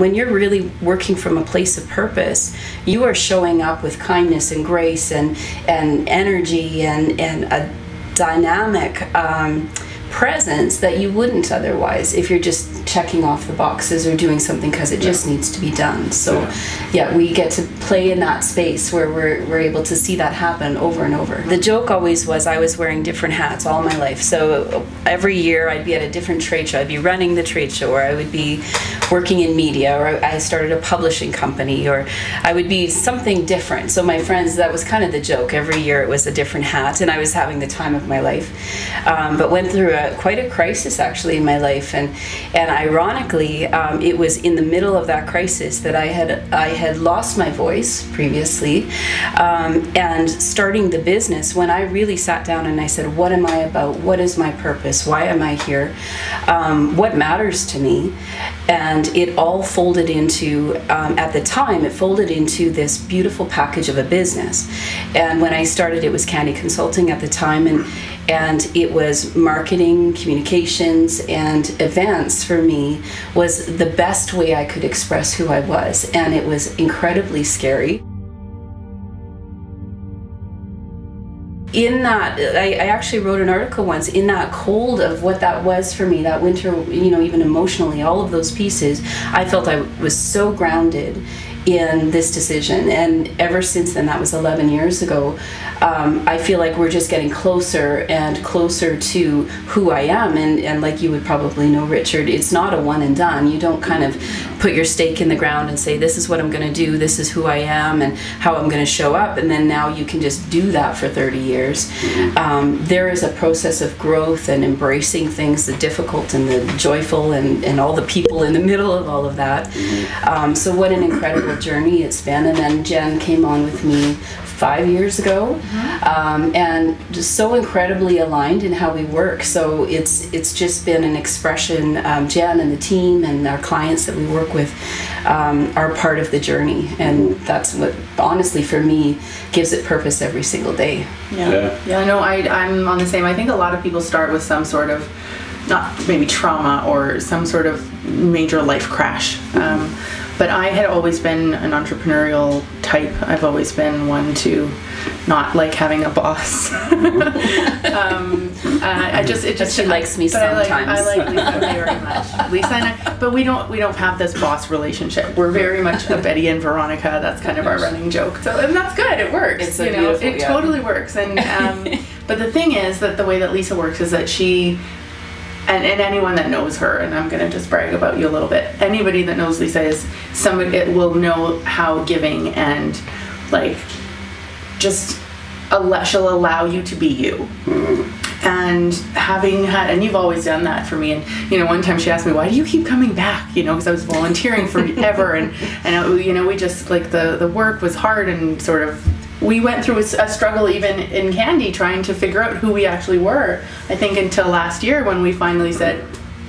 when you're really working from a place of purpose, you are showing up with kindness and grace and energy and a dynamic presence that you wouldn't otherwise if you're just checking off the boxes or doing something because it just needs to be done. So yeah, we get to play in that space where we're able to see that happen over and over. The joke always was I was wearing different hats all my life. So every year I'd be at a different trade show. I'd be running the trade show, or I would be working in media, or I started a publishing company, or I would be something different. So my friends, that was kind of the joke. Every year it was a different hat, and I was having the time of my life. But went through quite a crisis actually in my life, and ironically it was in the middle of that crisis that I had lost my voice previously, and starting the business, when I really sat down and I said, what am I about? What is my purpose? Why am I here? What matters to me? And it all folded into, at the time, it folded into this beautiful package of a business. And when I started, it was Candy Consulting at the time, and it was marketing, communications, and events for me was the best way I could express who I was, and it was incredibly scary. In that, I actually wrote an article once, in that cold of what that was for me, that winter, you know, even emotionally, all of those pieces, I felt I was so grounded in this decision. And ever since then, that was 11 years ago, I feel like we're just getting closer and closer to who I am. And like you would probably know, Richard, it's not a one and done. You don't kind of put your stake in the ground and say, this is what I'm going to do, this is who I am and how I'm going to show up, and then now you can just do that for 30 years. There is a process of growth and embracing things, the difficult and the joyful, and all the people in the middle of all of that. So what an incredible journey it's been. And then Jen came on with me 5 years ago, and just so incredibly aligned in how we work. So it's just been an expression. Jen and the team and our clients that we work with are part of the journey, and that's what honestly for me gives it purpose every single day. Yeah, no, I'm on the same. I think a lot of people start with some sort of, not maybe trauma or some sort of major life crash. But I had always been an entrepreneurial type. I've always been one to not like having a boss. She likes me sometimes. I like Lisa very much. Lisa and I, but we don't have this boss relationship. We're very much a Betty and Veronica. That's kind of our running joke. So, and that's good. It works. It's it totally works. And but the thing is that the way that Lisa works is that she. And anyone that knows her, and I'm going to just brag about you a little bit, anybody that knows Lisa is somebody that will know how giving and like just she'll allow you to be you. And having had, and you've always done that for me. And you know, one time she asked me, why do you keep coming back? You know, because I was volunteering forever, and you know, we just like the work was hard, and sort of we went through a struggle even in Candy trying to figure out who we actually were. I think until last year when we finally said,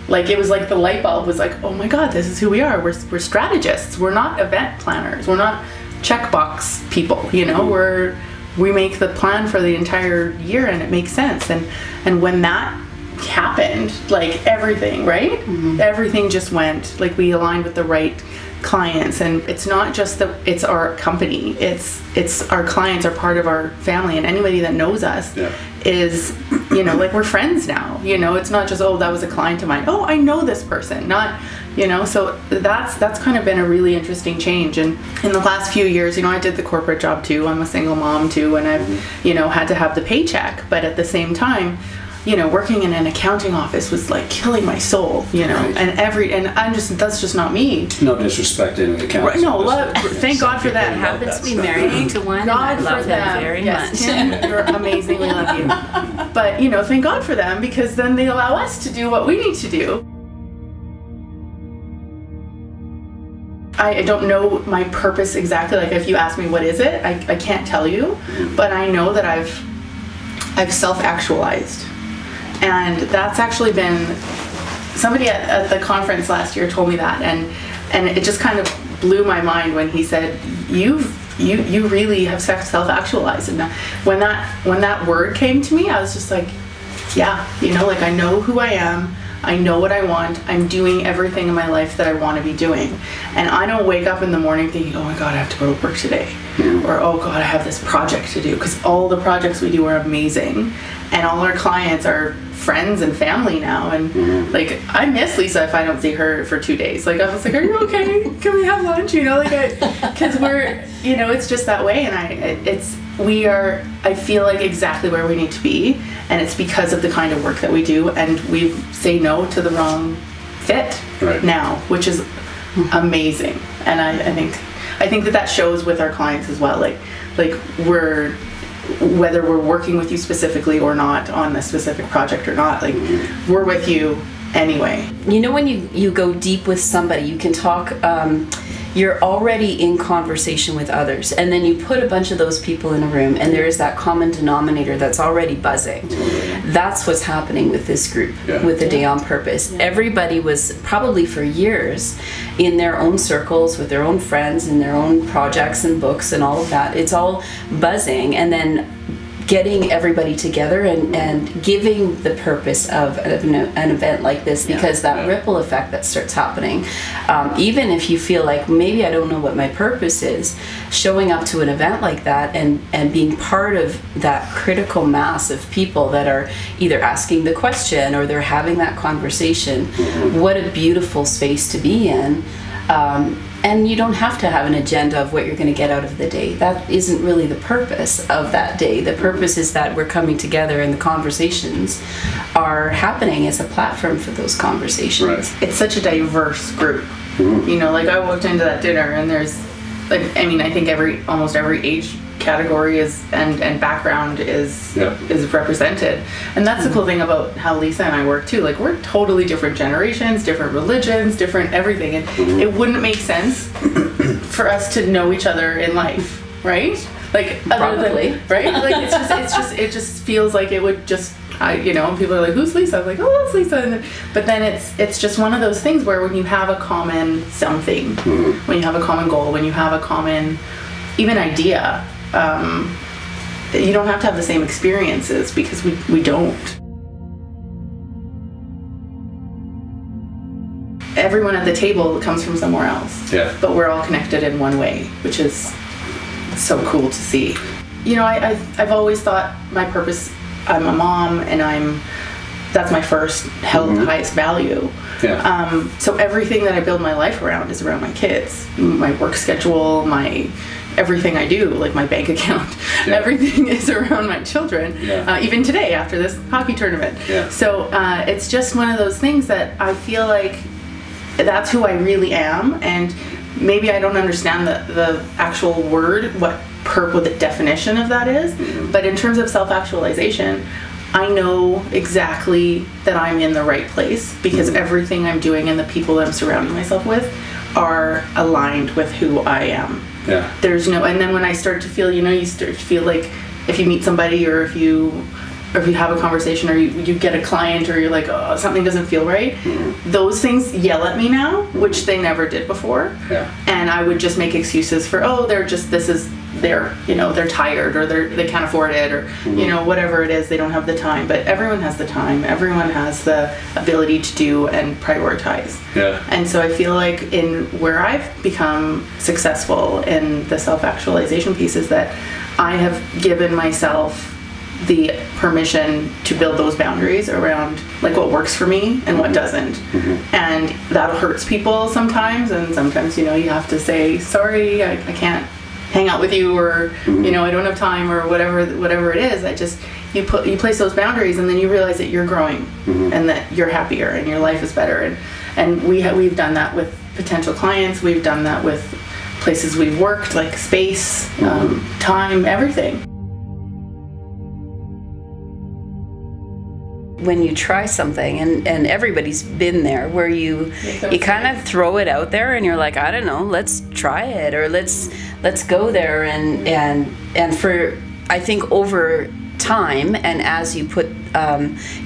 like, it was like the light bulb was like, oh my God, this is who we are. We're strategists. We're not event planners. We're not checkbox people. You know, we make the plan for the entire year, and it makes sense. And when that happened, like everything, right? Everything just went, like we aligned with the right clients. And it's not just that it's our company, it's our clients are part of our family, and anybody that knows us is, you know, like we're friends now. You know, it's not just, oh, that was a client of mine, oh, I know this person, not, you know. So that's kind of been a really interesting change. And in the last few years, you know, I did the corporate job too. I'm a single mom too, and I've you know, had to have the paycheck, but at the same time, you know, working in an accounting office was like killing my soul, you know. And I'm just, that's just not me. No disrespect to the accountants. No, thank God for that. I happen to be married to one, and I love them very much. Tim, you're amazing. We love you. But you know, thank God for them, because then they allow us to do what we need to do. I don't know my purpose exactly. Like if you ask me what is it, I can't tell you, but I know that I've self-actualized. And that's actually been, somebody at the conference last year told me that, and it just kind of blew my mind when he said, you really have self-actualized. And when that word came to me, I was just like, yeah, you know, like I know who I am, I know what I want. I'm doing everything in my life that I want to be doing. And I don't wake up in the morning thinking, oh my God, I have to go to work today. Or, oh God, I have this project to do. Because all the projects we do are amazing. And all our clients are friends and family now. And like, I miss Lisa if I don't see her for 2 days. Like, I was like, are you okay? Can we have lunch? You know, like, because we're, you know, it's just that way. And we are, I feel like, exactly where we need to be. And it's because of the kind of work that we do. And we say no to the wrong fit now, which is amazing. And I think that shows with our clients as well. Like whether we're working with you specifically or not on a specific project or not, like, we're with you anyway. You know, when you go deep with somebody, you can talk, you're already in conversation with others, and then you put a bunch of those people in a room and there is that common denominator that's already buzzing. That's what's happening with this group, with the Day on Purpose. Everybody was probably for years in their own circles with their own friends and their own projects and books and all of that. It's all buzzing, and then getting everybody together and giving the purpose of an event like this, because that ripple effect that starts happening, even if you feel like maybe I don't know what my purpose is, showing up to an event like that and being part of that critical mass of people that are either asking the question or they're having that conversation, what a beautiful space to be in. And you don't have to have an agenda of what you're going to get out of the day. That isn't really the purpose of that day. The purpose is that we're coming together and the conversations are happening as a platform for those conversations. It's such a diverse group. You know, like, I walked into that dinner and there's, like, I mean, I think almost every age category is and background is represented. And that's the cool thing about how Lisa and I work too. Like, we're totally different generations, different religions, different everything, and it wouldn't make sense for us to know each other in life, right? Like, probably, right? Like, it just feels like it would just, you know, people are like, who's Lisa? I'm like, oh, that's Lisa. But then it's just one of those things where when you have a common something, when you have a common goal, when you have a common even idea, you don't have to have the same experiences, because we don't. Everyone at the table comes from somewhere else, but we're all connected in one way, which is so cool to see. You know, I've always thought my purpose, I'm a mom, and that's my first held highest value. So everything that I build my life around is around my kids, my work schedule, everything I do, like my bank account, everything is around my children. Even today after this hockey tournament. So it's just one of those things that I feel like that's who I really am, and maybe I don't understand the actual word, what the definition of that is, but in terms of self-actualization, I know exactly that I'm in the right place, because everything I'm doing and the people that I'm surrounding myself with are aligned with who I am. There's no, and then when I start to feel, you know, you start to feel like if you meet somebody, or if you have a conversation, or you get a client, or you're like, oh, something doesn't feel right, those things yell at me now, which they never did before. And I would just make excuses for, oh, they're tired, or they can't afford it, or you know, whatever it is, they don't have the time. But everyone has the time, everyone has the ability to do and prioritize. And so I feel like in where I've become successful in the self-actualization piece is that I have given myself the permission to build those boundaries around, like, what works for me and what doesn't. And that hurts people sometimes, and sometimes, you know, you have to say, sorry, I can't hang out with you, or you know, I don't have time, or whatever it is. You place those boundaries, and then you realize that you're growing, and that you're happier and your life is better. And we've done that with potential clients. We've done that with places we've worked, like space, time, everything. When you try something, and everybody's been there, where you kind of throw it out there and you're like, I don't know, let's try it, or let's go there, and for, I think, over time, and as you put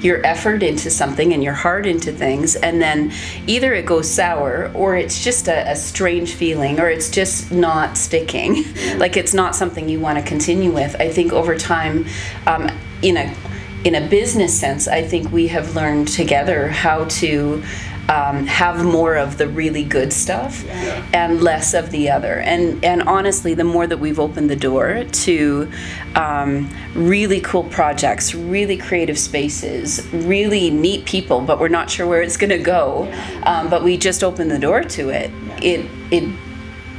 your effort into something and your heart into things, and then either it goes sour, or it's just a strange feeling, or it's just not sticking, like it's not something you want to continue with. I think over time, in a business sense, I think we have learned together how to have more of the really good stuff and less of the other. And honestly, the more that we've opened the door to really cool projects, really creative spaces, really neat people, but we're not sure where it's going to go, but we just opened the door to it. It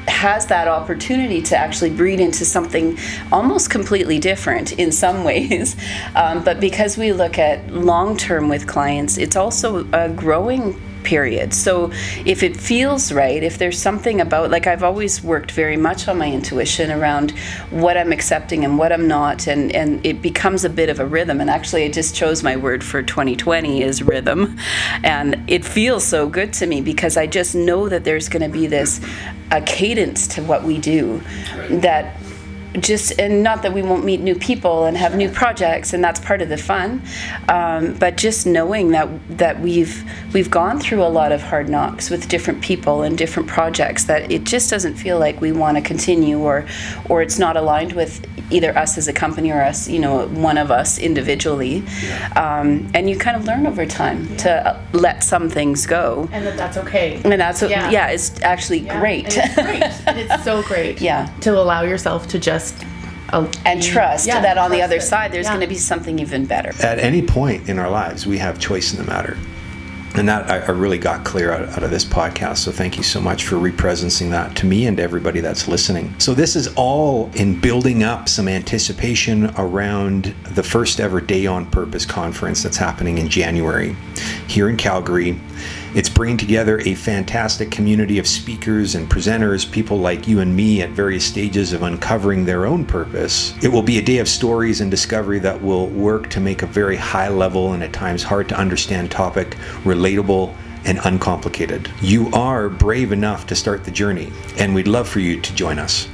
has that opportunity to actually breed into something almost completely different in some ways. But because we look at long-term with clients, it's also a growing period. So if it feels right, if there's something about, like, I've always worked very much on my intuition around what I'm accepting and what I'm not, and it becomes a bit of a rhythm. And actually I just chose my word for 2020 is rhythm, and it feels so good to me because I just know that there's going to be this a cadence to what we do, that just, and not that we won't meet new people and have new projects, and that's part of the fun, but just knowing that we've gone through a lot of hard knocks with different people and different projects, that it just doesn't feel like we want to continue, or it's not aligned with either us as a company or us, one of us individually. And you kind of learn over time to let some things go, and that's okay, and that's it's actually great. And it's great. And it's so great to allow yourself to just and trust that on the other side there's going to be something even better. At any point in our lives, we have choice in the matter. And that I really got clear out of this podcast. So thank you so much for representing that to me and to everybody that's listening. So this is all in building up some anticipation around the first ever Day on Purpose conference that's happening in January here in Calgary. It's bringing together a fantastic community of speakers and presenters, people like you and me at various stages of uncovering their own purpose. It will be a day of stories and discovery that will work to make a very high level and at times hard to understand topic relatable and uncomplicated. You are brave enough to start the journey, and we'd love for you to join us.